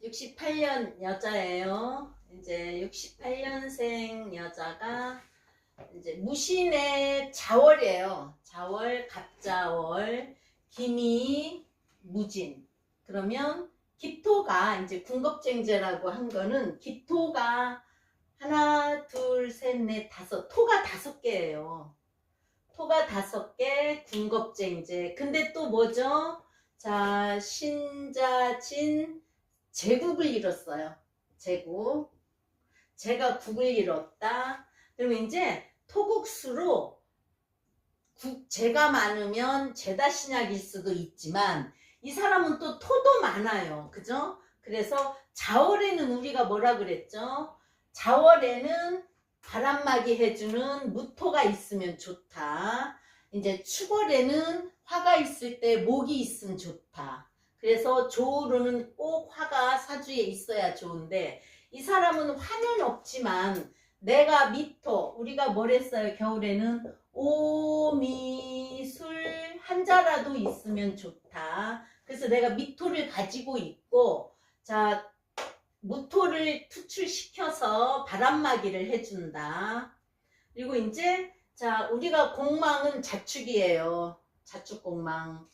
68년 여자예요. 이제 68년생 여자가 이제 무신의 자월이에요. 자월, 갑자월, 김이, 무진. 그러면 기토가 이제 군겁쟁제라고 한 거는 기토가 하나, 둘, 셋, 넷, 다섯. 토가 5개예요. 토가 5개, 군겁쟁제. 근데 또 뭐죠? 자, 신자진, 제국을 잃었어요. 제국. 제가 국을 잃었다. 그러면 이제 토국수로 제가 많으면 제다신약일 수도 있지만 이 사람은 또 토도 많아요. 그죠? 그래서 자월에는 우리가 뭐라 그랬죠? 자월에는 바람막이 해주는 무토가 있으면 좋다. 이제 축월에는 화가 있을 때 목이 있으면 좋다. 그래서 조우로는 꼭 화가 사주에 있어야 좋은데 이 사람은 화는 없지만 내가 미토, 우리가 뭘 했어요? 겨울에는 오미술 한자라도 있으면 좋다. 그래서 내가 미토를 가지고 있고 자 무토를 투출시켜서 바람막이를 해준다. 그리고 이제 자 우리가 공망은 자축이에요. 자축공망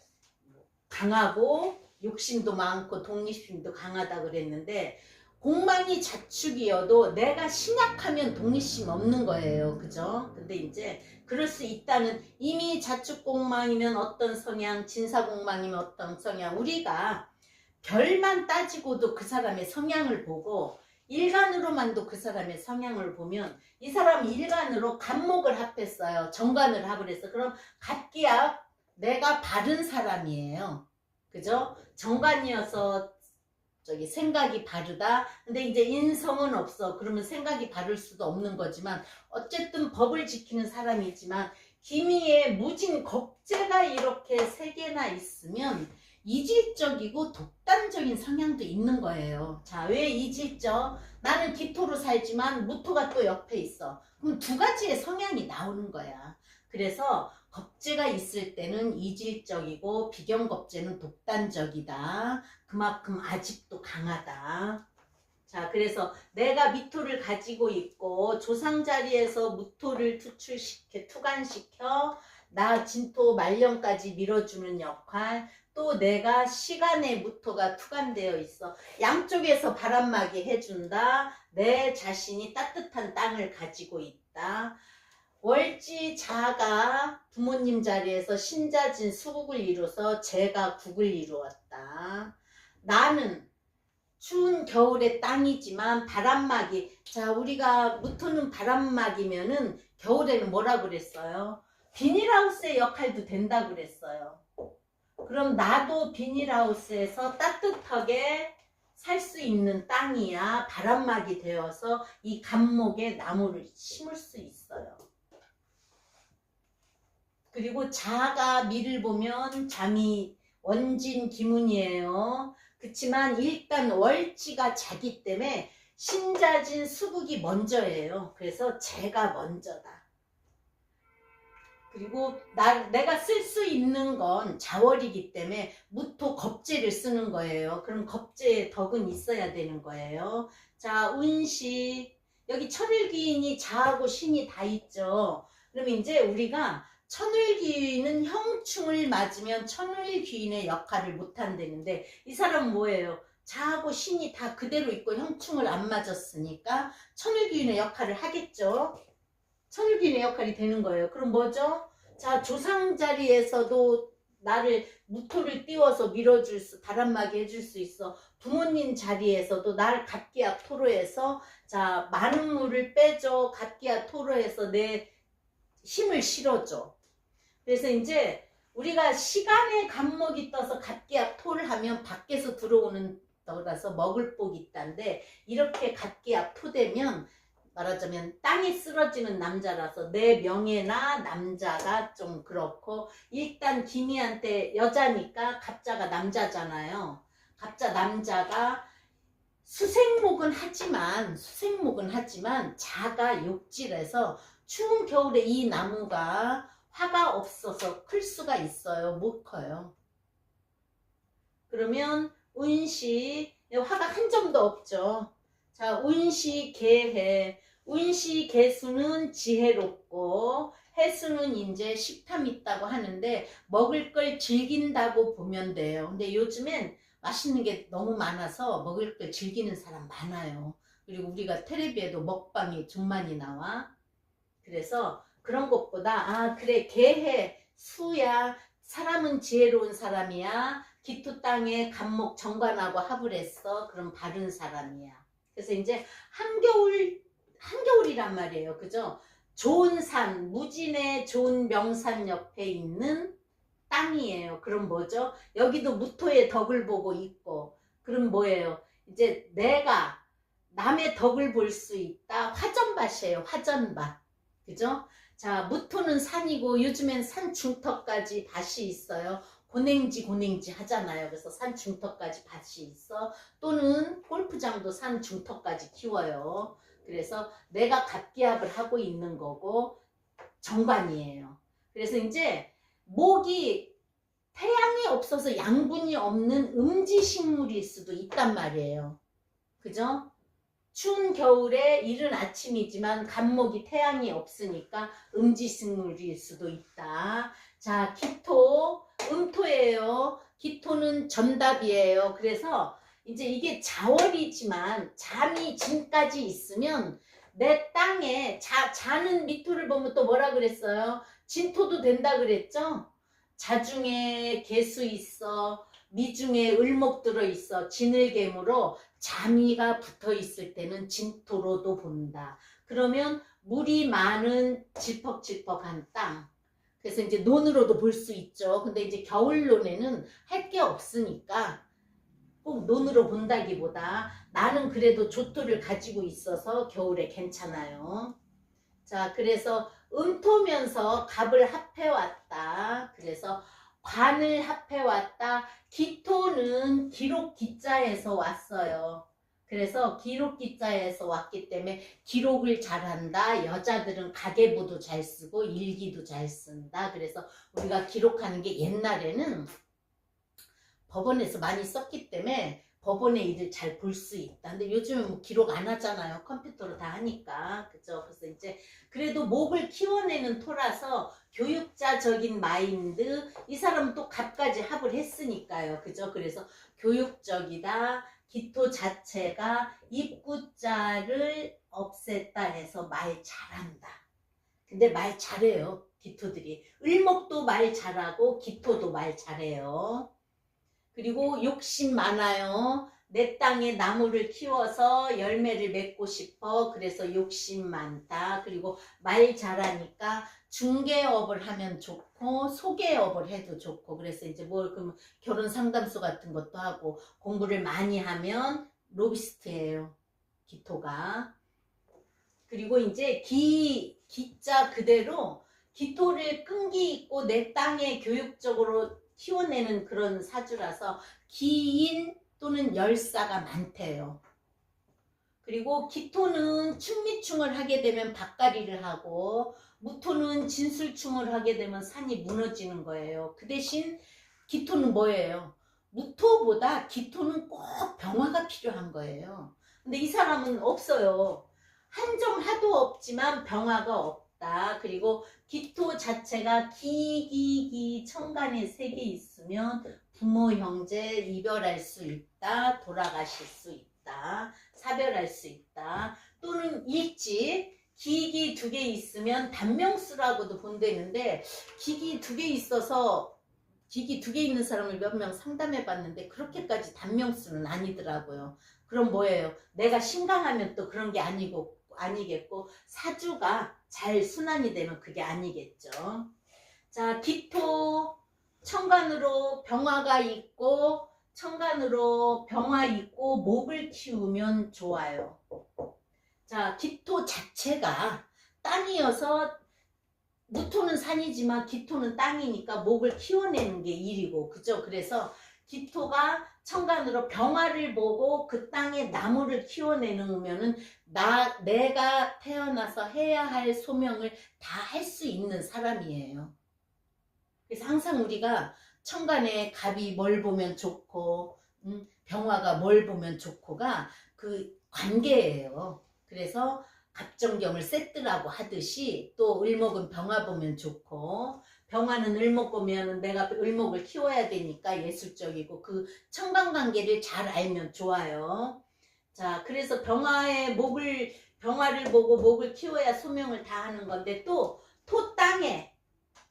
강하고 욕심도 많고 독립심도 강하다 그랬는데 공망이 자축이어도 내가 신약하면 독립심 없는 거예요. 그죠? 근데 이제 그럴 수 있다는 이미 자축공망이면 어떤 성향, 진사공망이면 어떤 성향 우리가 별만 따지고도 그 사람의 성향을 보고 일간으로만도 그 사람의 성향을 보면 이 사람이 일간으로 간목을 합했어요. 정관을 합을해서 그럼 갑기야 내가 바른 사람이에요. 그죠? 정관이어서 저기 생각이 바르다. 근데 이제 인성은 없어. 그러면 생각이 바를 수도 없는 거지만 어쨌든 법을 지키는 사람이지만 기미에 무진 겁재가 이렇게 3개나 있으면 이질적이고 독단적인 성향도 있는 거예요. 자, 왜 이질적? 나는 기토로 살지만 무토가 또 옆에 있어. 그럼 2가지의 성향이 나오는 거야. 그래서 겁재가 있을 때는 이질적이고 비경겁재는 독단적이다. 그만큼 아직도 강하다. 자, 그래서 내가 미토를 가지고 있고 조상 자리에서 무토를 투간시켜 나 진토 말년까지 밀어주는 역할 또 내가 시간에 무토가 투간되어 있어. 양쪽에서 바람막이 해준다. 내 자신이 따뜻한 땅을 가지고 있다. 월지 자가 부모님 자리에서 신자진 수국을 이루어서 제가 국을 이루었다. 나는 추운 겨울의 땅이지만 바람막이 자 우리가 무토는 바람막이면은 겨울에는 뭐라 그랬어요? 비닐하우스의 역할도 된다 그랬어요. 그럼 나도 비닐하우스에서 따뜻하게 살 수 있는 땅이야 바람막이 되어서 이 간목에 나무를 심을 수 있어요. 그리고 자가 미를 보면 잠이 원진 기문이에요. 그렇지만 일단 월지가 자기 때문에 신자진 수국이 먼저예요. 그래서 제가 먼저다. 그리고 내가 쓸 수 있는 건 자월이기 때문에 무토 겁재를 쓰는 거예요. 그럼 겁재에 덕은 있어야 되는 거예요. 자, 운시 여기 천을기인이 자하고 신이 다 있죠. 그러면 이제 우리가 천을귀인은 형충을 맞으면 천을귀인의 역할을 못한다는데 이 사람은 뭐예요? 자하고 신이 다 그대로 있고 형충을 안 맞았으니까 천을귀인의 역할을 하겠죠. 천을귀인의 역할이 되는 거예요. 그럼 뭐죠? 자 조상 자리에서도 나를 무토를 띄워서 밀어줄 수 바람막이 해줄 수 있어. 부모님 자리에서도 나를 갑기야 토로해서 자 많은 물을 빼줘. 갑기야 토로해서 내 힘을 실어줘. 그래서 이제 우리가 시간에 간목이 떠서 갑기압 토를 하면 밖에서 들어오는 거라서 먹을 복이 있다는데 이렇게 갑기압 토되면 말하자면 땅이 쓰러지는 남자라서 내 명예나 남자가 좀 그렇고 일단 기미한테 여자니까 갑자가 남자잖아요. 갑자 남자가 수생목은 하지만 자가 욕질해서 추운 겨울에 이 나무가 화가 없어서 클 수가 있어요. 못 커요. 그러면 운시 화가 한 점도 없죠. 자, 운시 개해. 운시 개수는 지혜롭고 해수는 이제 식탐 있다고 하는데 먹을 걸 즐긴다고 보면 돼요. 근데 요즘엔 맛있는 게 너무 많아서 먹을 걸 즐기는 사람 많아요. 그리고 우리가 텔레비에도 먹방이 좀 많이 나와. 그래서 그런 것보다 아 그래 개해 수야 사람은 지혜로운 사람이야 기토 땅에 간목 정관하고 합을 했어 그럼 바른 사람이야. 그래서 이제 한겨울이란 말이에요. 그죠? 좋은 산 무진의 좋은 명산 옆에 있는 땅이에요. 그럼 뭐죠? 여기도 무토의 덕을 보고 있고 그럼 뭐예요? 이제 내가 남의 덕을 볼 수 있다. 화전밭이에요. 화전밭. 그죠? 자, 무토는 산이고 요즘엔 산 중턱까지 밭이 있어요. 고냉지 하잖아요. 그래서 산 중턱까지 밭이 있어. 또는 골프장도 산 중턱까지 키워요. 그래서 내가 갑기압을 하고 있는 거고 정관이에요. 그래서 이제 목이 태양이 없어서 양분이 없는 음지식물일 수도 있단 말이에요. 그죠? 추운 겨울에 이른 아침이지만 간목이 태양이 없으니까 음지식물일 수도 있다. 자, 기토, 음토예요. 기토는 전답이에요. 그래서 이제 이게 자월이지만 잠이 진까지 있으면 내 땅에 자는 미토를 보면 또 뭐라 그랬어요? 진토도 된다 그랬죠? 자중에 개수 있어. 미중에 을목 들어있어. 진을개무로 자미가 붙어 있을 때는 진토로도 본다. 그러면 물이 많은 질퍽질퍽한 땅. 그래서 이제 논으로도 볼 수 있죠. 근데 이제 겨울 논에는 할 게 없으니까 꼭 논으로 본다기보다 나는 그래도 조토를 가지고 있어서 겨울에 괜찮아요. 자, 그래서 음토면서 갑을 합해왔다. 그래서 관을 합해왔다. 기토는 기록 기자에서 왔어요. 그래서 기록 기자에서 왔기 때문에 기록을 잘한다. 여자들은 가계부도 잘 쓰고 일기도 잘 쓴다. 그래서 우리가 기록하는 게 옛날에는 법원에서 많이 썼기 때문에 법원의 일을 잘 볼 수 있다. 근데 요즘은 뭐 기록 안 하잖아요. 컴퓨터로 다 하니까. 그죠? 그래서 이제 그래도 목을 키워내는 토라서 교육자적인 마인드, 이 사람은 또 갑까지 합을 했으니까요. 그죠? 그래서 교육적이다. 기토 자체가 입구자를 없앴다 해서 말 잘한다. 근데 말 잘해요. 기토들이. 을목도 말 잘하고 기토도 말 잘해요. 그리고 욕심 많아요. 내 땅에 나무를 키워서 열매를 맺고 싶어. 그래서 욕심 많다. 그리고 말 잘하니까 중개업을 하면 좋고 소개업을 해도 좋고 그래서 이제 뭘 그러면 결혼 상담소 같은 것도 하고 공부를 많이 하면 로비스트예요. 기토가. 그리고 이제 기자 그대로 기토를 끈기 있고 내 땅에 교육적으로 키워내는 그런 사주라서 기인 또는 열사가 많대요. 그리고 기토는 충미충을 하게 되면 밭갈이를 하고 무토는 진술충을 하게 되면 산이 무너지는 거예요. 그 대신 기토는 뭐예요? 무토보다 기토는 꼭 병화가 필요한 거예요. 근데 이 사람은 없어요. 한 점 하도 없지만 병화가 없다. 그리고 기토 자체가 기기기 천간에 3개 있으면 부모 형제 이별할 수 있다. 돌아가실 수 있다. 사별할 수 있다. 또는 일찍 기기 2개 있으면 단명수라고도 본다는데 기기 2개 있어서 기기 2개 있는 사람을 몇 명 상담해 봤는데 그렇게까지 단명수는 아니더라고요. 그럼 뭐예요? 내가 신강하면 또 그런 게 아니겠고 사주가 잘 순환이 되면 그게 아니겠죠. 자, 기토 천간으로 병화가 있고 천간으로 병화 있고 목을 키우면 좋아요. 자, 기토 자체가 땅이어서 무토는 산이지만 기토는 땅이니까 목을 키워내는 게 일이고 그죠? 그래서 기토가 천간으로 병화를 보고 그 땅에 나무를 키워내놓으면은 내가 태어나서 해야 할 소명을 다 할 수 있는 사람이에요. 그래서 항상 우리가 천간에 갑이 뭘 보면 좋고 병화가 뭘 보면 좋고가 그 관계예요. 그래서 갑정경을 세트라고 하듯이 또 을목은 병화 보면 좋고, 병화는 을목 보면 내가 을목을 키워야 되니까 예술적이고 그 청간관계를 잘 알면 좋아요. 자, 그래서 병화를 보고 목을 키워야 소명을 다하는 건데, 또 토 땅에,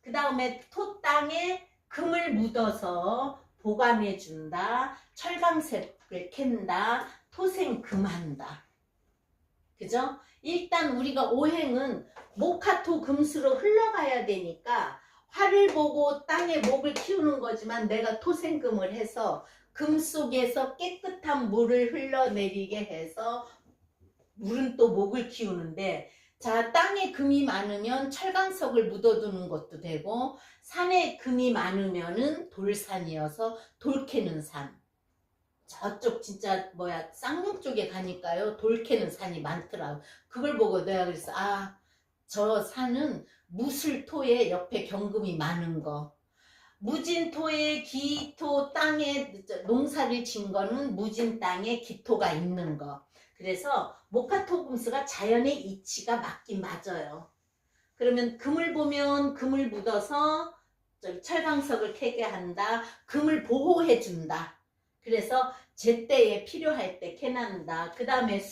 그 다음에 토 땅에 금을 묻어서 보관해 준다. 철강색을 캔다. 토생금한다. 그죠? 일단 우리가 오행은 목화토 금수로 흘러가야 되니까 화를 보고 땅에 목을 키우는 거지만, 내가 토생금을 해서 금 속에서 깨끗한 물을 흘러내리게 해서 물은 또 목을 키우는데, 자, 땅에 금이 많으면 철강석을 묻어두는 것도 되고, 산에 금이 많으면은 돌산이어서 돌 캐는 산. 저쪽 진짜 쌍용 쪽에 가니까요, 돌 캐는 산이 많더라고. 그걸 보고 내가 그랬어. 아, 저 산은 무술토에 옆에 경금이 많은 거. 무진토에 기토 땅에 농사를 진 거는 무진 땅에 기토가 있는 거. 그래서 목화토금수가 자연의 이치가 맞긴 맞아요. 그러면 금을 보면 금을 묻어서 철강석을 캐게 한다. 금을 보호해 준다. 그래서 제때에 필요할 때 캐난다. 그 다음에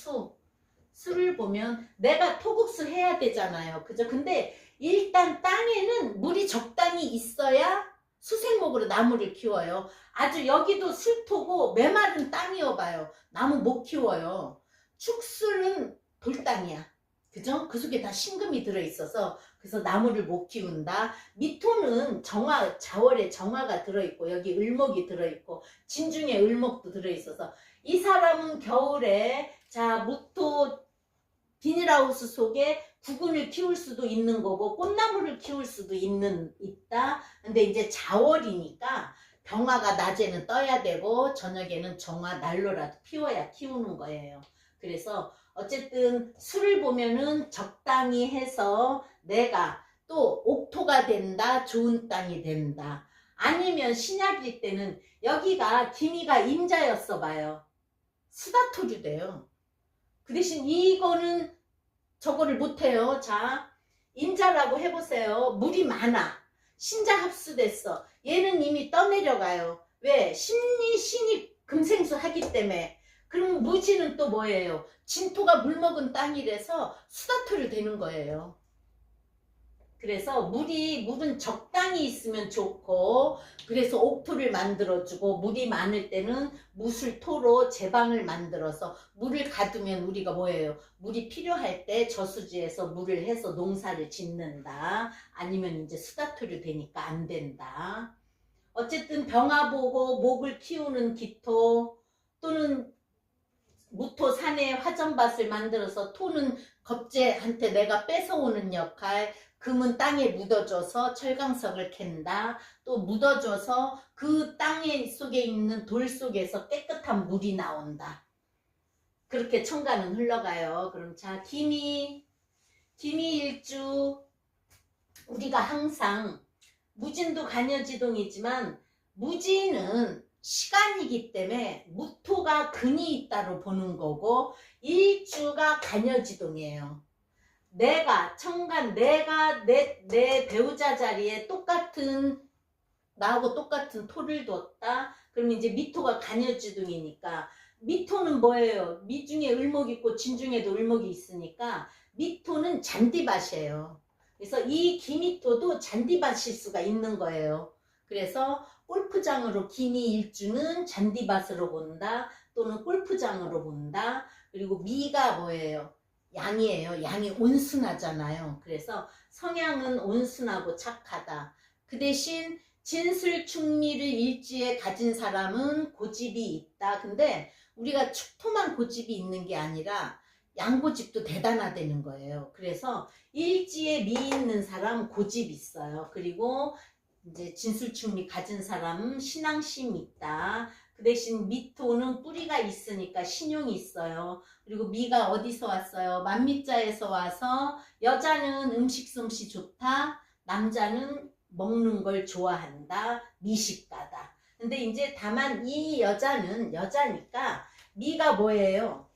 수를 보면 내가 토국수 해야 되잖아요. 그죠? 근데 일단 땅에는 물이 적당히 있어야 수생목으로 나무를 키워요. 아주 여기도 술토고 메마른 땅이어봐요. 나무 못 키워요. 축수는 돌땅이야. 그죠? 그 속에 다 신금이 들어있어서 그래서 나무를 못 키운다. 미토는 자월에 정화가 들어있고 여기 을목이 들어있고 진중에 을목도 들어있어서 이 사람은 겨울에 무토 비닐하우스 속에 구근을 키울 수도 있는 거고 꽃나무를 키울 수도 있다. 근데 이제 자월이니까 병화가 낮에는 떠야 되고 저녁에는 정화 날로라도 피워야 키우는 거예요. 그래서 어쨌든 수를 보면은 적당히 해서 내가 또 옥토가 된다. 좋은 땅이 된다. 아니면 신약일 때는 여기가 기미가 임자였어 봐요. 수다토류 돼요. 그 대신 이거는 저거를 못해요. 자, 임자라고 해보세요. 물이 많아. 신자 합수됐어. 얘는 이미 떠내려가요. 왜? 신이 금생수 하기 때문에. 그럼 무지는 또 뭐예요? 진토가 물먹은 땅이라서 수다토류 되는 거예요. 그래서 물은 적당히 있으면 좋고, 그래서 옥토를 만들어주고, 물이 많을 때는 무술토로 제방을 만들어서 물을 가두면 우리가 뭐예요? 물이 필요할 때 저수지에서 물을 해서 농사를 짓는다. 아니면 이제 수다토류 되니까 안 된다. 어쨌든 병화 보고 목을 키우는 기토, 또는 무토 산에 화전밭을 만들어서 토는 겁재한테 내가 뺏어오는 역할, 금은 땅에 묻어줘서 철강석을 캔다. 또 묻어줘서 그 땅에 속에 있는 돌 속에서 깨끗한 물이 나온다. 그렇게 천간은 흘러가요. 그럼 자, 기미일주, 우리가 항상 무진도 간여지동이지만 무진은 시간이기 때문에 무토가 근이 있다로 보는 거고 일주가 간여지동이에요. 내가 내 배우자 자리에 나하고 똑같은 토를 뒀다. 그럼 이제 미토가 간여지동이니까 미토는 뭐예요? 미중에 을목이 있고 진중에도 을목이 있으니까 미토는 잔디밭이에요. 그래서 이 기미토도 잔디밭일 수가 있는 거예요. 그래서 골프장으로 기미일주는 잔디밭으로 본다. 또는 골프장으로 본다. 그리고 미가 뭐예요? 양이에요. 양이 온순하잖아요. 그래서 성향은 온순하고 착하다. 그 대신 진술충미를 일지에 가진 사람은 고집이 있다. 근데 우리가 축토만 고집이 있는 게 아니라 양고집도 대단하다는 거예요. 그래서 일지에 미 있는 사람 고집 있어요. 그리고 이제 진술충미 가진 사람은 신앙심 있다. 그 대신 미토는 뿌리가 있으니까 신용이 있어요. 그리고 미가 어디서 왔어요? 만미자에서 와서 여자는 음식 솜씨 좋다. 남자는 먹는 걸 좋아한다. 미식가다. 근데 이제 다만 이 여자는 여자니까 미가 뭐예요?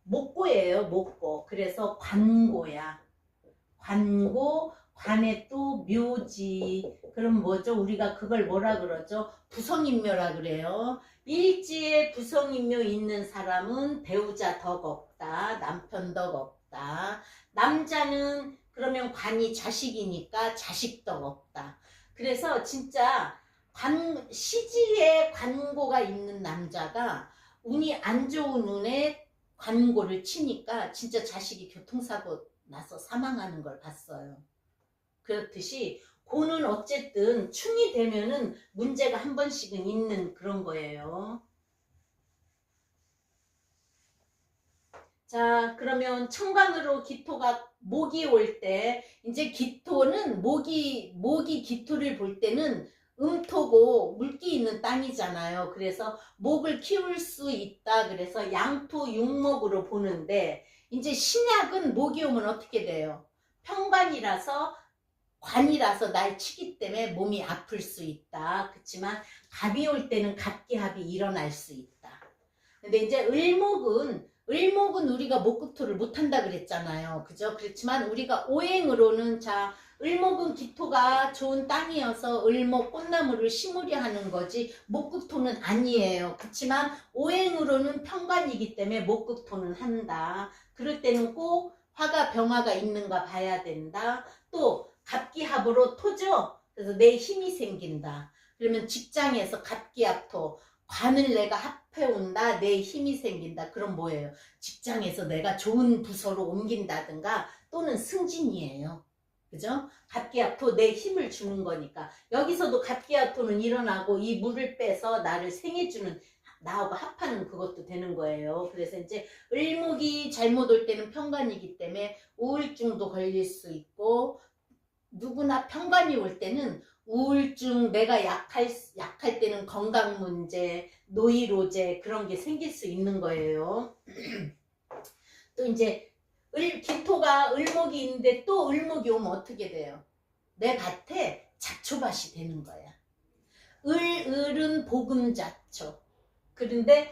목고예요, 목고. 그래서 관고야. 관고, 관에 또 묘지. 그럼 뭐죠? 우리가 그걸 뭐라 그러죠? 부성인묘라 그래요. 일지에 부성인묘 있는 사람은 배우자 덕 없다. 남편 덕 없다. 남자는 그러면 관이 자식이니까 자식 덕 없다. 그래서 진짜 시지에 관고가 있는 남자가 운이 안 좋은 운에 관고를 치니까 진짜 자식이 교통사고 나서 사망하는 걸 봤어요. 그렇듯이 고는 어쨌든 충이 되면은 문제가 한 번씩은 있는 그런 거예요. 자, 그러면 천간으로 기토가 목이 올 때, 이제 기토는 목이 기토를 볼 때는 음토고 물기 있는 땅이잖아요. 그래서 목을 키울 수 있다. 그래서 양토 육목으로 보는데, 이제 신약은 목이 오면 어떻게 돼요? 평관이라서 관이라서 날 치기 때문에 몸이 아플 수 있다. 그렇지만 갑이 올 때는 갑기합이 일어날 수 있다. 근데 이제 을목은 우리가 목극토를 못한다 그랬잖아요. 그죠? 그렇지만 우리가 오행으로는 자, 을목은 기토가 좋은 땅이어서 을목 꽃나무를 심으려 하는 거지 목극토는 아니에요. 그렇지만 오행으로는 평관이기 때문에 목극토는 한다. 그럴 때는 꼭 화가 병화가 있는가 봐야 된다. 또 갑기합으로 토죠. 그래서 내 힘이 생긴다. 그러면 직장에서 갑기합토 관을 내가 합해온다. 내 힘이 생긴다. 그럼 뭐예요? 직장에서 내가 좋은 부서로 옮긴다든가 또는 승진이에요. 그죠? 갑기합토 내 힘을 주는 거니까 여기서도 갑기합토는 일어나고 이 물을 빼서 나를 생해주는 나하고 합하는 그것도 되는 거예요. 그래서 이제 을목이 잘못 올 때는 평관이기 때문에 우울증도 걸릴 수 있고 누구나 평관이 올 때는 우울증, 내가 약할 때는 건강 문제, 노이로제 그런 게 생길 수 있는 거예요. 또 이제 기토가 을목이 있는데 또 을목이 오면 어떻게 돼요? 내 밭에 잡초밭이 되는 거야. 을은 복음잡초. 그런데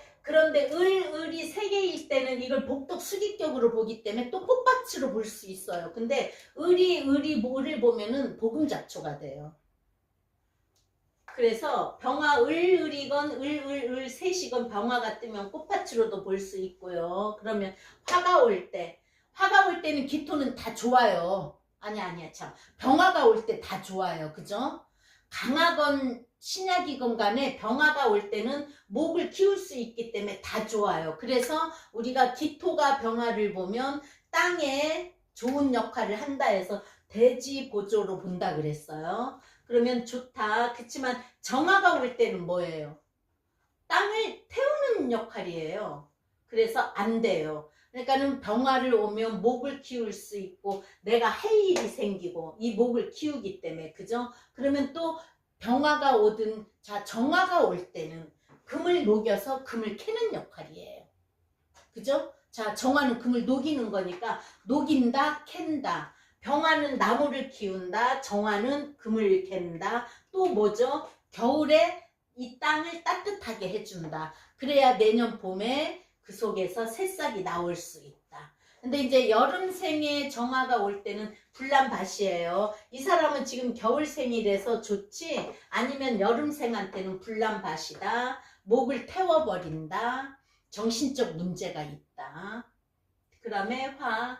을이 세 개일 때는 이걸 복덕 수기격으로 보기 때문에 또 꽃밭으로 볼 수 있어요. 근데 을을 보면은 복음잡초가 돼요. 그래서 병화 을이건 을 셋이건 병화가 뜨면 꽃밭으로도 볼 수 있고요. 그러면 화가 올 때는 기토는 다 좋아요. 아니야 참 병화가 올 때 다 좋아요. 그죠? 강하건 신약이건 간에 병화가 올 때는 목을 키울 수 있기 때문에 다 좋아요. 그래서 우리가 기토가 병화를 보면 땅에 좋은 역할을 한다 해서 대지 보조로 본다 그랬어요. 그러면 좋다. 그렇지만 정화가 올 때는 뭐예요? 땅을 태우는 역할이에요. 그래서 안 돼요. 그러니까는 병화를 오면 목을 키울 수 있고 내가 할 일이 생기고 이 목을 키우기 때문에 그죠? 그러면 또 병화가 오든 자 정화가 올 때는 금을 녹여서 금을 캐는 역할이에요. 그죠? 자 정화는 금을 녹이는 거니까 녹인다 캔다. 병화는 나무를 키운다. 정화는 금을 캔다. 또 뭐죠? 겨울에 이 땅을 따뜻하게 해준다. 그래야 내년 봄에 그 속에서 새싹이 나올 수 있다. 근데 이제 여름생에 정화가 올 때는 불난밭이에요. 이 사람은 지금 겨울생이라서 좋지 아니면 여름생한테는 불난밭이다. 목을 태워버린다. 정신적 문제가 있다. 그 다음에 화,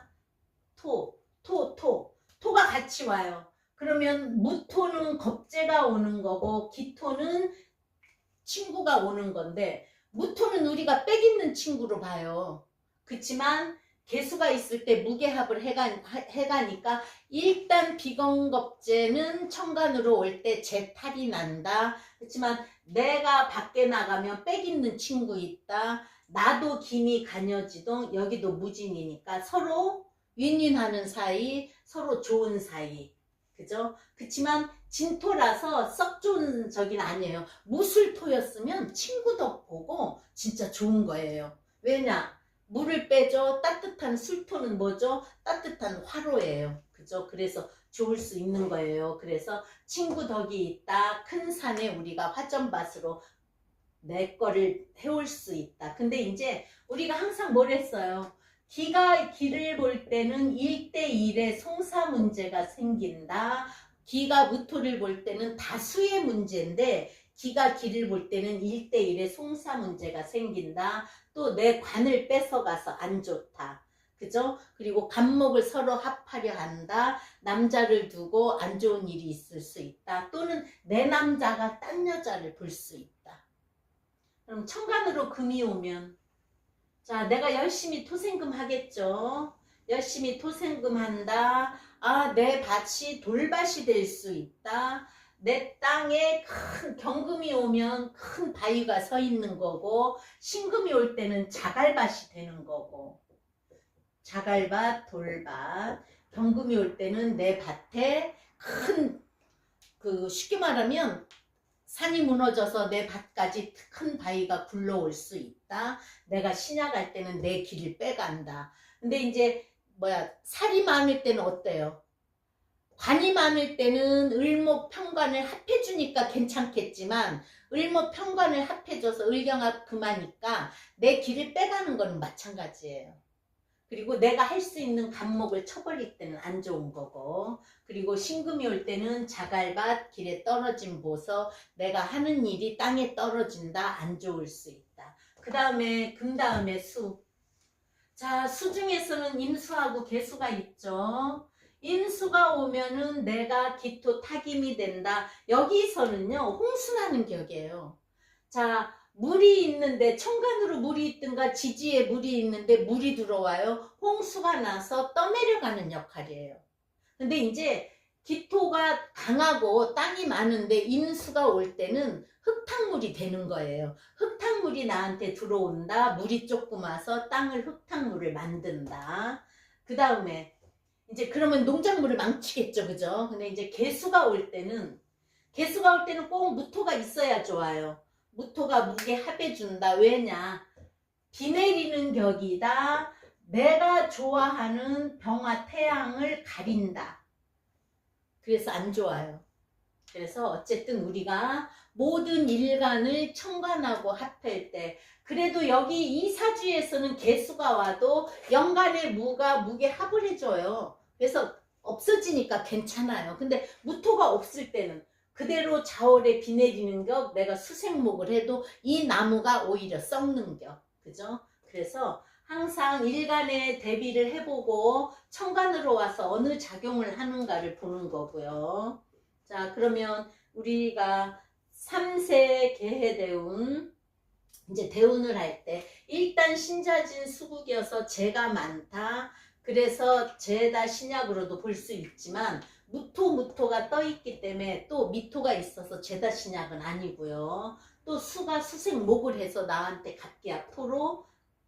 토가 같이 와요. 그러면 무토는 겁재가 오는 거고 기토는 친구가 오는 건데 무토는 우리가 빽 있는 친구로 봐요. 그렇지만 개수가 있을 때 무게합을 해가니까 일단 비건겁재는 천간으로 올 때 재탈이 난다. 그렇지만 내가 밖에 나가면 빽 있는 친구 있다. 나도 김이 간여지동 여기도 무진이니까 서로 윈윈하는 사이 서로 좋은 사이. 그죠? 그렇지만 진토라서 썩 좋은 적이 아니에요. 무술토였으면 친구 덕 보고 진짜 좋은 거예요. 왜냐? 물을 빼죠. 따뜻한 술토는 뭐죠? 따뜻한 화로예요. 그죠? 그래서 좋을 수 있는 거예요. 그래서 친구 덕이 있다. 큰 산에 우리가 화전밭으로 내 거를 해올 수 있다. 근데 이제 우리가 항상 뭘 했어요? 기가 길을 볼 때는 1대1의 송사 문제가 생긴다. 기가 무토를 볼 때는 다수의 문제인데 기가 길을 볼 때는 1대1의 송사 문제가 생긴다. 또 내 관을 뺏어가서 안 좋다. 그죠? 그리고 간목을 서로 합하려 한다. 남자를 두고 안 좋은 일이 있을 수 있다. 또는 내 남자가 딴 여자를 볼 수 있다. 그럼 천간으로 금이 오면 자, 내가 열심히 토생금 하겠죠. 열심히 토생금 한다. 아, 내 밭이 돌밭이 될 수 있다. 내 땅에 큰 경금이 오면 큰 바위가 서 있는 거고, 신금이 올 때는 자갈밭이 되는 거고, 자갈밭, 돌밭, 경금이 올 때는 내 밭에 큰, 쉽게 말하면 산이 무너져서 내 밭까지 큰 바위가 굴러올 수 있다. 내가 신약할 때는 내 길을 빼간다. 근데 이제 살이 많을 때는 어때요? 관이 많을 때는 을목평관을 합해주니까 괜찮겠지만 을목평관을 합해줘서 을경합 금하니까 내 길을 빼가는 거는 마찬가지예요. 그리고 내가 할 수 있는 간목을 쳐버릴 때는 안 좋은 거고, 그리고 신금이 올 때는 자갈밭 길에 떨어진 보서 내가 하는 일이 땅에 떨어진다. 안 좋을 수 있다. 그 다음에 금 다음에 수. 자, 수 중에서는 임수하고 계수가 있죠. 임수가 오면은 내가 기토 타김이 된다. 여기서는요 홍수나는 격이에요. 자, 물이 있는데 천간으로 물이 있든가 지지에 물이 있는데 물이 들어와요. 홍수가 나서 떠내려가는 역할이에요. 근데 이제 기토가 강하고 땅이 많은데 임수가 올 때는 흙탕물이 되는 거예요. 흙탕물이 나한테 들어온다. 물이 조금 와서 땅을 흙탕물을 만든다. 그 다음에 이제 그러면 농작물을 망치겠죠. 그죠? 근데 이제 개수가 올 때는 꼭 무토가 있어야 좋아요. 무토가 무게 합해준다. 왜냐? 비 내리는 격이다. 내가 좋아하는 병화 태양을 가린다. 그래서 안 좋아요. 그래서 어쨌든 우리가 모든 일간을 천간하고 합할 때 그래도 여기 이 사주에서는 개수가 와도 연간의 무가 무게 합을 해줘요. 그래서 없어지니까 괜찮아요. 근데 무토가 없을 때는 그대로 자월에 비 내리는 격, 내가 수생목을 해도 이 나무가 오히려 썩는 격. 그죠? 그래서 항상 일간에 대비를 해보고 천간으로 와서 어느 작용을 하는가를 보는 거고요. 자, 그러면 우리가 3세 계해대운, 이제 대운을 할 때 일단 신자진 수국이어서 재가 많다. 그래서 재다 신약으로도 볼 수 있지만 무토가 떠 있기 때문에 또 미토가 있어서 재다 신약은 아니고요. 또 수가 수생목을 해서 나한테 갑기야 토로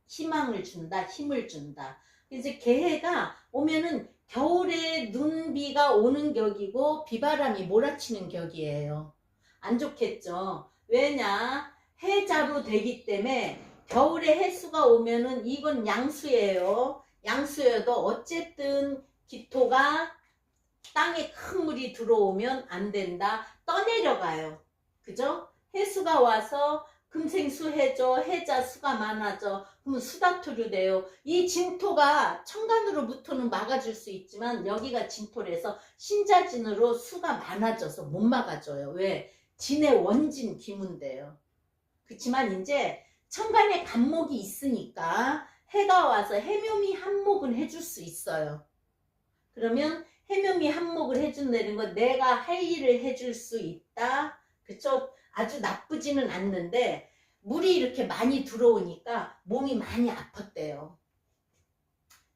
희망을 준다, 힘을 준다. 이제 개해가 오면은 겨울에 눈비가 오는 격이고 비바람이 몰아치는 격이에요. 안 좋겠죠. 왜냐? 해자로 되기 때문에 겨울에 해수가 오면은 이건 양수예요. 양수여도 어쨌든 기토가 땅에 큰 물이 들어오면 안 된다. 떠내려가요. 그죠? 해수가 와서 금생수 해줘. 해자 수가 많아져. 그러면 수다투류 돼요. 이 진토가 천간으로 무토는 막아줄 수 있지만 여기가 진토라서 신자진으로 수가 많아져서 못 막아줘요. 왜? 진의 원진 기문돼요. 그렇지만 이제 천간에 간목이 있으니까 해가 와서 해묘미 한목은 해줄 수 있어요. 그러면 해묘미 한목을 해준다는 건 내가 할 일을 해줄 수 있다. 그쵸? 아주 나쁘지는 않는데 물이 이렇게 많이 들어오니까 몸이 많이 아팠대요.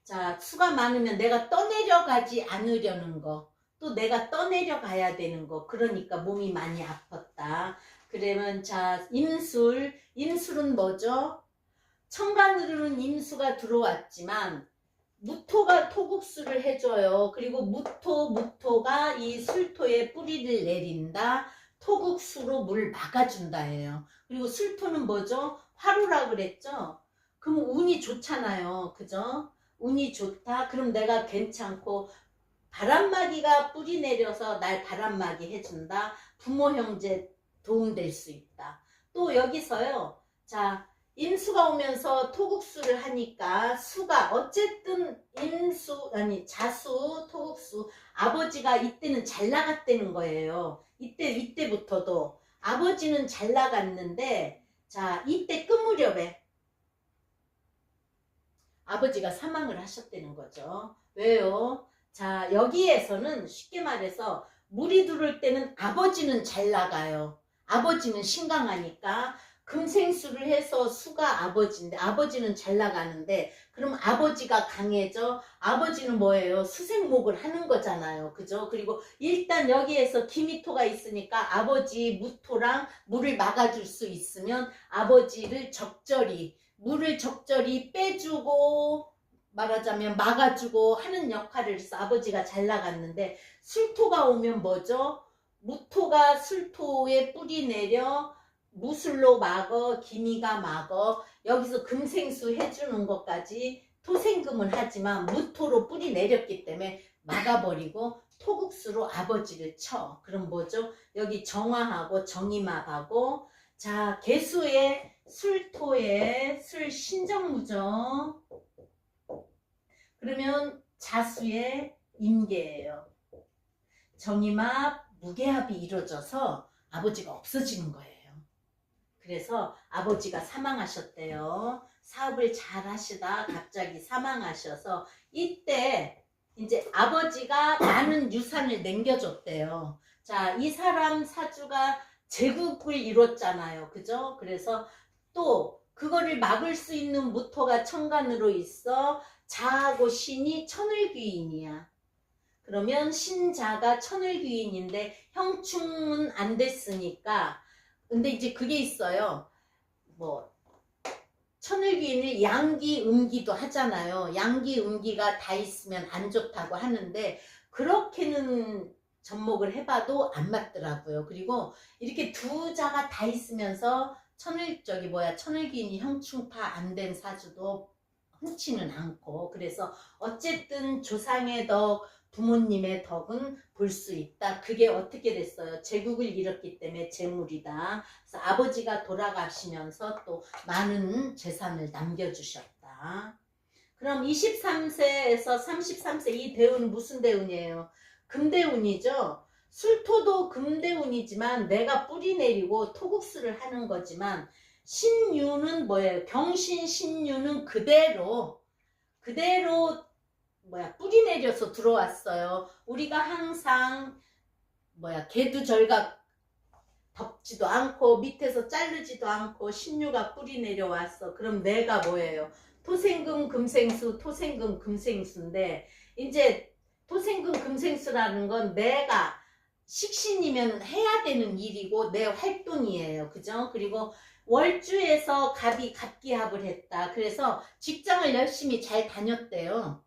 자, 수가 많으면 내가 떠내려가지 않으려는 거, 또 내가 떠내려가야 되는 거, 그러니까 몸이 많이 아팠다. 그러면 자, 임술은 뭐죠? 천간으로는 임수가 들어왔지만 무토가 토국수를 해줘요. 그리고 무토가 이 술토에 뿌리를 내린다. 토국수로 물 막아준다 해요. 그리고 술토는 뭐죠? 화로라 그랬죠? 그럼 운이 좋잖아요. 그죠? 운이 좋다. 그럼 내가 괜찮고 바람막이가 뿌리 내려서 날 바람막이 해준다. 부모 형제 도움될 수 있다. 또 여기서요. 자, 임수가 오면서 토국수를 하니까 수가 어쨌든 임수 아니 자수 토국수 아버지가 이때는 잘 나갔다는 거예요. 이때부터도 아버지는 잘 나갔는데 자 이때 끝 무렵에 아버지가 사망을 하셨다는 거죠. 왜요? 자, 여기에서는 쉽게 말해서 물이 들어올 때는 아버지는 잘 나가요. 아버지는 신강하니까 금생수를 해서 수가 아버지인데 아버지는 잘 나가는데 그럼 아버지가 강해져. 아버지는 뭐예요? 수생목을 하는 거잖아요. 그죠? 그리고 일단 여기에서 기미토가 있으니까 아버지 무토랑 물을 막아줄 수 있으면 아버지를 적절히 물을 적절히 빼주고 말하자면 막아주고 하는 역할을 해서 아버지가 잘 나갔는데 술토가 오면 뭐죠? 무토가 술토에 뿌리 내려 무술로 막어 기미가 막어 여기서 금생수 해주는 것까지 토생금을 하지만 무토로 뿌리 내렸기 때문에 막아버리고 토국수로 아버지를 쳐. 그럼 뭐죠? 여기 정화하고 정임합하고 자 개수에 술토에 술 신정무죠. 그러면 자수의 임계예요. 정임합 무게합이 이루어져서 아버지가 없어지는 거예요. 그래서 아버지가 사망하셨대요. 사업을 잘 하시다 갑자기 사망하셔서 이때 이제 아버지가 많은 유산을 남겨줬대요. 자, 이 사람 사주가 제국을 이뤘잖아요. 그죠? 그래서 또 그거를 막을 수 있는 무토가 천간으로 있어. 자하고 신이 천을귀인이야. 그러면 신자가 천을귀인인데 형충은 안 됐으니까 근데 이제 그게 있어요. 뭐 천을귀인을 양기 음기도 하잖아요. 양기 음기가 다 있으면 안 좋다고 하는데 그렇게는 접목을 해봐도 안 맞더라고요. 그리고 이렇게 두 자가 다 있으면서 천을귀인이 형충파 안 된 사주도 흔치는 않고 그래서 어쨌든 조상의 덕 부모님의 덕은 볼 수 있다. 그게 어떻게 됐어요? 제국을 잃었기 때문에 재물이다. 그래서 아버지가 돌아가시면서 또 많은 재산을 남겨주셨다. 그럼 23세에서 33세 이 대운은 무슨 대운이에요? 금대운이죠. 술토도 금대운이지만 내가 뿌리 내리고 토국수를 하는 거지만 신유는 뭐예요? 경신 신유는 그대로 뿌리 내려서 들어왔어요. 우리가 항상 개두절각 덮지도 않고 밑에서 자르지도 않고 신유가 뿌리 내려왔어. 그럼 내가 뭐예요? 토생금 금생수 토생금 금생수인데 이제 토생금 금생수라는 건 내가 식신이면 해야 되는 일이고 내 활동이에요. 그죠? 그리고 월주에서 갑이 갑기합을 했다. 그래서 직장을 열심히 잘 다녔대요.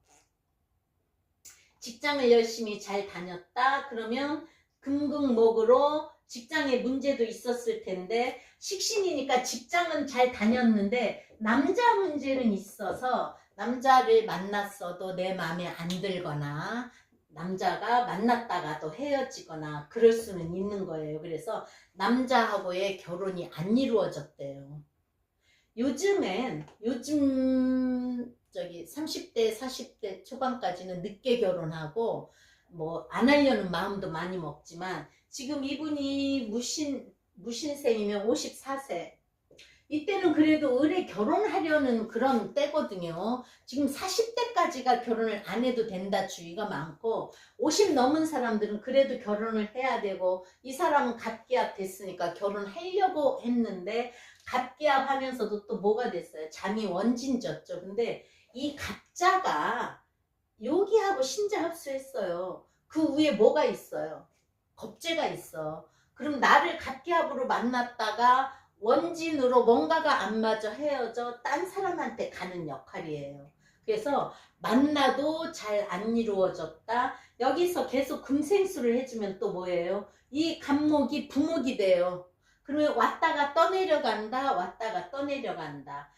직장을 열심히 잘 다녔다. 그러면 금극목으로 직장에 문제도 있었을 텐데 식신이니까 직장은 잘 다녔는데 남자 문제는 있어서 남자를 만났어도 내 마음에 안 들거나 남자가 만났다가도 헤어지거나 그럴 수는 있는 거예요. 그래서 남자하고의 결혼이 안 이루어졌대요. 요즘 30대 40대 초반까지는 늦게 결혼하고 뭐 안 하려는 마음도 많이 먹지만 지금 이분이 무신생이면 54세 이때는 그래도 의뢰 결혼하려는 그런 때거든요. 지금 40대까지가 결혼을 안 해도 된다 주의가 많고 50 넘은 사람들은 그래도 결혼을 해야 되고 이 사람은 갑기합 됐으니까 결혼하려고 했는데 갑기합 하면서도 또 뭐가 됐어요? 잠이 원진졌죠. 근데 이 갑자가 요기하고 신자 합수했어요. 그 위에 뭐가 있어요? 겁재가 있어. 그럼 나를 갑기합으로 만났다가 원진으로 뭔가가 안 맞아 헤어져 딴 사람한테 가는 역할이에요. 그래서 만나도 잘 안 이루어졌다. 여기서 계속 금생수를 해주면 또 뭐예요? 이 갑목이 부목이 돼요. 그러면 왔다가 떠내려간다. 왔다가 떠내려간다.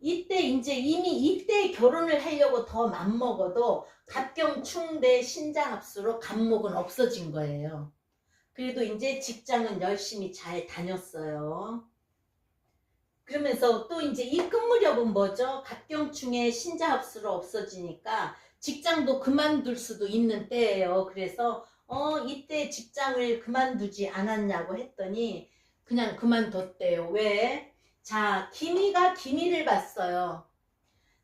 이때 이제 이미 이때 결혼을 하려고 더 맘먹어도 갑경충대 신장합수로 갑목은 없어진 거예요. 그래도 이제 직장은 열심히 잘 다녔어요. 그러면서 또 이제 이 끝무렵은 뭐죠? 갑경충의 신자합수로 없어지니까 직장도 그만둘 수도 있는 때예요. 그래서 이때 직장을 그만두지 않았냐고 했더니 그냥 그만뒀대요. 왜? 자, 기미가 기미를 봤어요.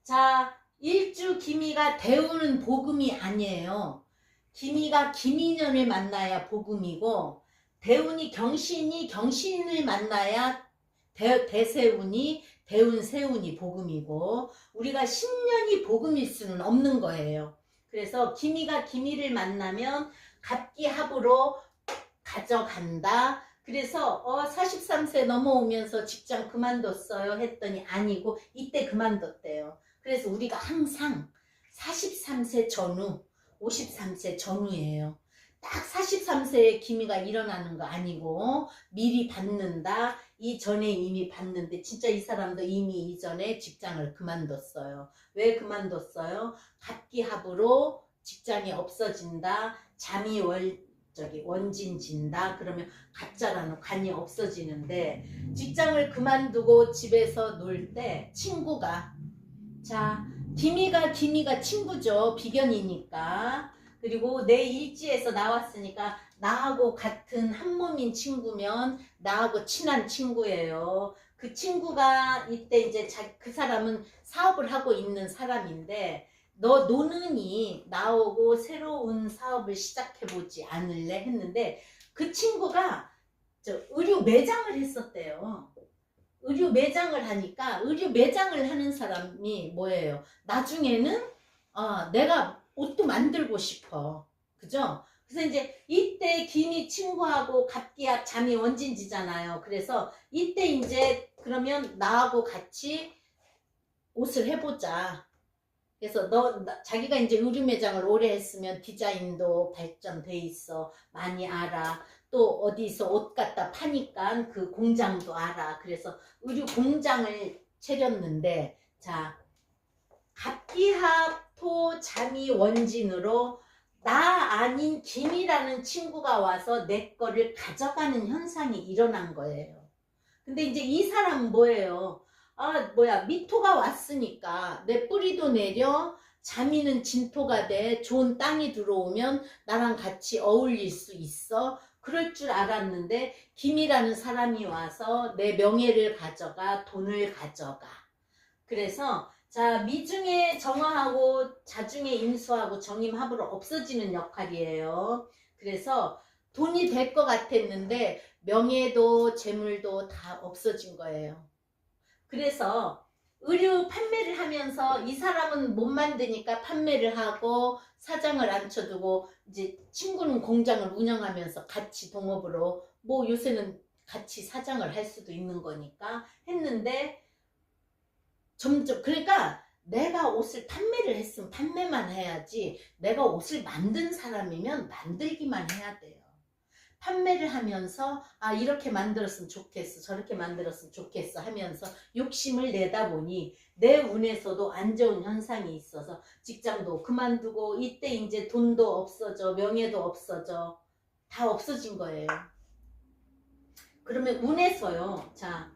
자, 일주 기미가 대우는 복음이 아니에요. 기미가 기미년을 만나야 복음이고, 대운이 경신이 경신을 만나야 대세운이 대운 세운이 복음이고, 우리가 10년이 복음일 수는 없는 거예요. 그래서 기미가 기미를 만나면 갑기합으로 가져간다. 그래서 43세 넘어오면서 직장 그만뒀어요 했더니 아니고 이때 그만뒀대요. 그래서 우리가 항상 43세 전후, 53세 전후예요. 딱 43세에 기미가 일어나는 거 아니고 미리 받는다. 이전에 이미 받는데 진짜 이 사람도 이미 이전에 직장을 그만뒀어요. 왜 그만뒀어요? 갑기합으로 직장이 없어진다. 잠이 원진진다. 그러면 가짜라는 관이 없어지는데 직장을 그만두고 집에서 놀 때 친구가 자 기미가 친구죠. 비견이니까. 그리고 내 일지에서 나왔으니까 나하고 같은 한 몸인 친구면 나하고 친한 친구예요. 그 친구가 이때 이제 그 사람은 사업을 하고 있는 사람인데 너 노는이 나오고 새로운 사업을 시작해보지 않을래 했는데 그 친구가 의류 매장을 했었대요. 의류 매장을 하니까 의류 매장을 하는 사람이 뭐예요? 나중에는 내가 옷도 만들고 싶어. 그죠? 그래서 이제 이때 기미 친구하고 갑기합 잠이 원진지잖아요. 그래서 이때 이제 그러면 나하고 같이 옷을 해보자. 그래서 자기가 이제 의류 매장을 오래 했으면 디자인도 발전돼 있어. 많이 알아. 또 어디서 옷 갖다 파니까 그 공장도 알아. 그래서 의류 공장을 차렸는데 자 갑기합 토 잠이 원진으로 나 아닌 김이라는 친구가 와서 내 거를 가져가는 현상이 일어난 거예요. 근데 이제 이 사람은 뭐예요? 미토가 왔으니까 내 뿌리도 내려 자미는 진토가 돼. 좋은 땅이 들어오면 나랑 같이 어울릴 수 있어. 그럴 줄 알았는데 김이라는 사람이 와서 내 명예를 가져가, 돈을 가져가. 그래서 자 미중에 정화하고 자중에 임수하고 정임합으로 없어지는 역할이에요. 그래서 돈이 될 것 같았는데 명예도 재물도 다 없어진 거예요. 그래서 의류 판매를 하면서 이 사람은 못 만드니까 판매를 하고 사장을 앉혀두고 이제 친구는 공장을 운영하면서 같이 동업으로 뭐 요새는 같이 사장을 할 수도 있는 거니까 했는데 점점 그러니까 내가 옷을 판매를 했으면 판매만 해야지 내가 옷을 만든 사람이면 만들기만 해야 돼요. 판매를 하면서 이렇게 만들었으면 좋겠어 저렇게 만들었으면 좋겠어 하면서 욕심을 내다 보니 내 운에서도 안 좋은 현상이 있어서 직장도 그만두고 이때 이제 돈도 없어져 명예도 없어져 다 없어진 거예요. 그러면 운에서요 자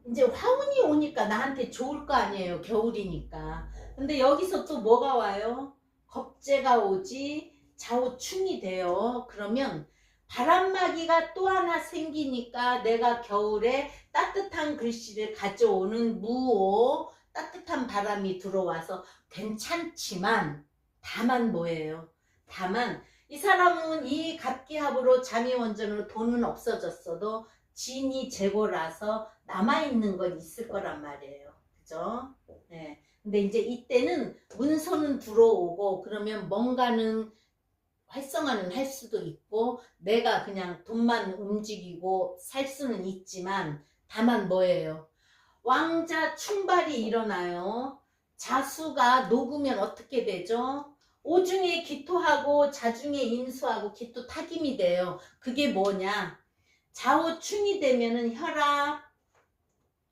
이제 화운이 오니까 나한테 좋을 거 아니에요. 겨울이니까. 근데 여기서 또 뭐가 와요? 겁재가 오지 좌우충이 돼요. 그러면 바람막이가 또 하나 생기니까 내가 겨울에 따뜻한 글씨를 가져오는 무오 따뜻한 바람이 들어와서 괜찮지만 다만 뭐예요? 다만 이 사람은 이 갑기합으로 잠이원전으로 돈은 없어졌어도 진이 재고라서 남아있는 건 있을 거란 말이에요. 그죠? 네. 근데 이제 이때는 문서는 들어오고 그러면 뭔가는 활성화는 할 수도 있고 내가 그냥 돈만 움직이고 살 수는 있지만 다만 뭐예요? 왕자 충발이 일어나요. 자수가 녹으면 어떻게 되죠? 오중에 기토하고 자중에 임수하고 기토 타김이 돼요. 그게 뭐냐? 좌우충이 되면은 혈압,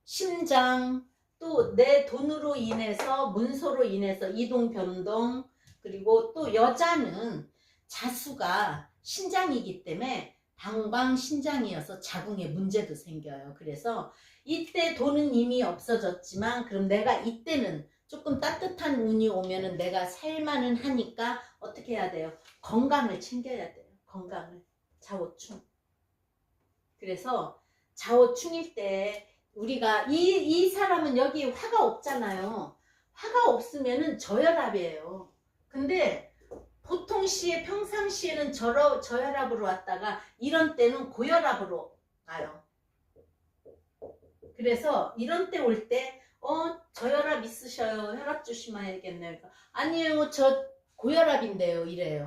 심장, 또 내 돈으로 인해서 문서로 인해서 이동 변동 그리고 또 여자는 자수가 신장이기 때문에 방광신장이어서 자궁에 문제도 생겨요. 그래서 이때 돈은 이미 없어졌지만 그럼 내가 이때는 조금 따뜻한 운이 오면은 내가 살만은 하니까 어떻게 해야 돼요? 건강을 챙겨야 돼요. 건강을. 자오충. 그래서 자오충일 때 우리가 이 사람은 여기 화가 없잖아요. 화가 없으면은 저혈압이에요. 근데 보통 시에 평상시에는 저혈압으로 왔다가 이런 때는 고혈압으로 가요. 그래서 이런 때 올 때 저혈압 있으셔요. 혈압 조심해야겠네요. 그러니까, 아니에요. 저 고혈압인데요. 이래요.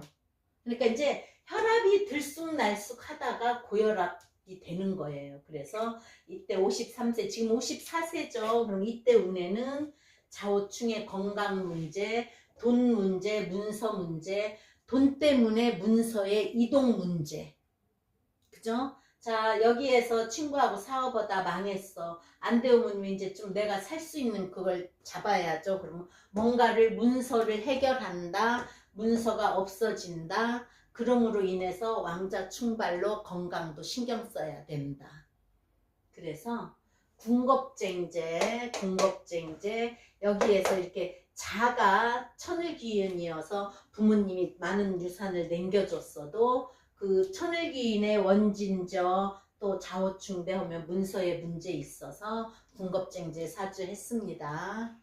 그러니까 이제 혈압이 들쑥날쑥 하다가 고혈압이 되는 거예요. 그래서 이때 53세, 지금 54세죠. 그럼 이때 운에는 좌우충의 건강 문제, 돈 문제, 문서 문제, 돈 때문에 문서의 이동 문제. 그죠? 자, 여기에서 친구하고 사업하다 망했어. 안 되면 이제 좀 내가 살 수 있는 그걸 잡아야죠. 그러면 뭔가를 문서를 해결한다. 문서가 없어진다. 그럼으로 인해서 왕자 충발로 건강도 신경 써야 된다. 그래서 궁겁쟁제 여기에서 이렇게 자가 천을귀인이어서 부모님이 많은 유산을 남겨줬어도 그 천을귀인의 원진저 또 좌우충대 하면 문서에 문제 있어서 궁겁쟁제 사주했습니다.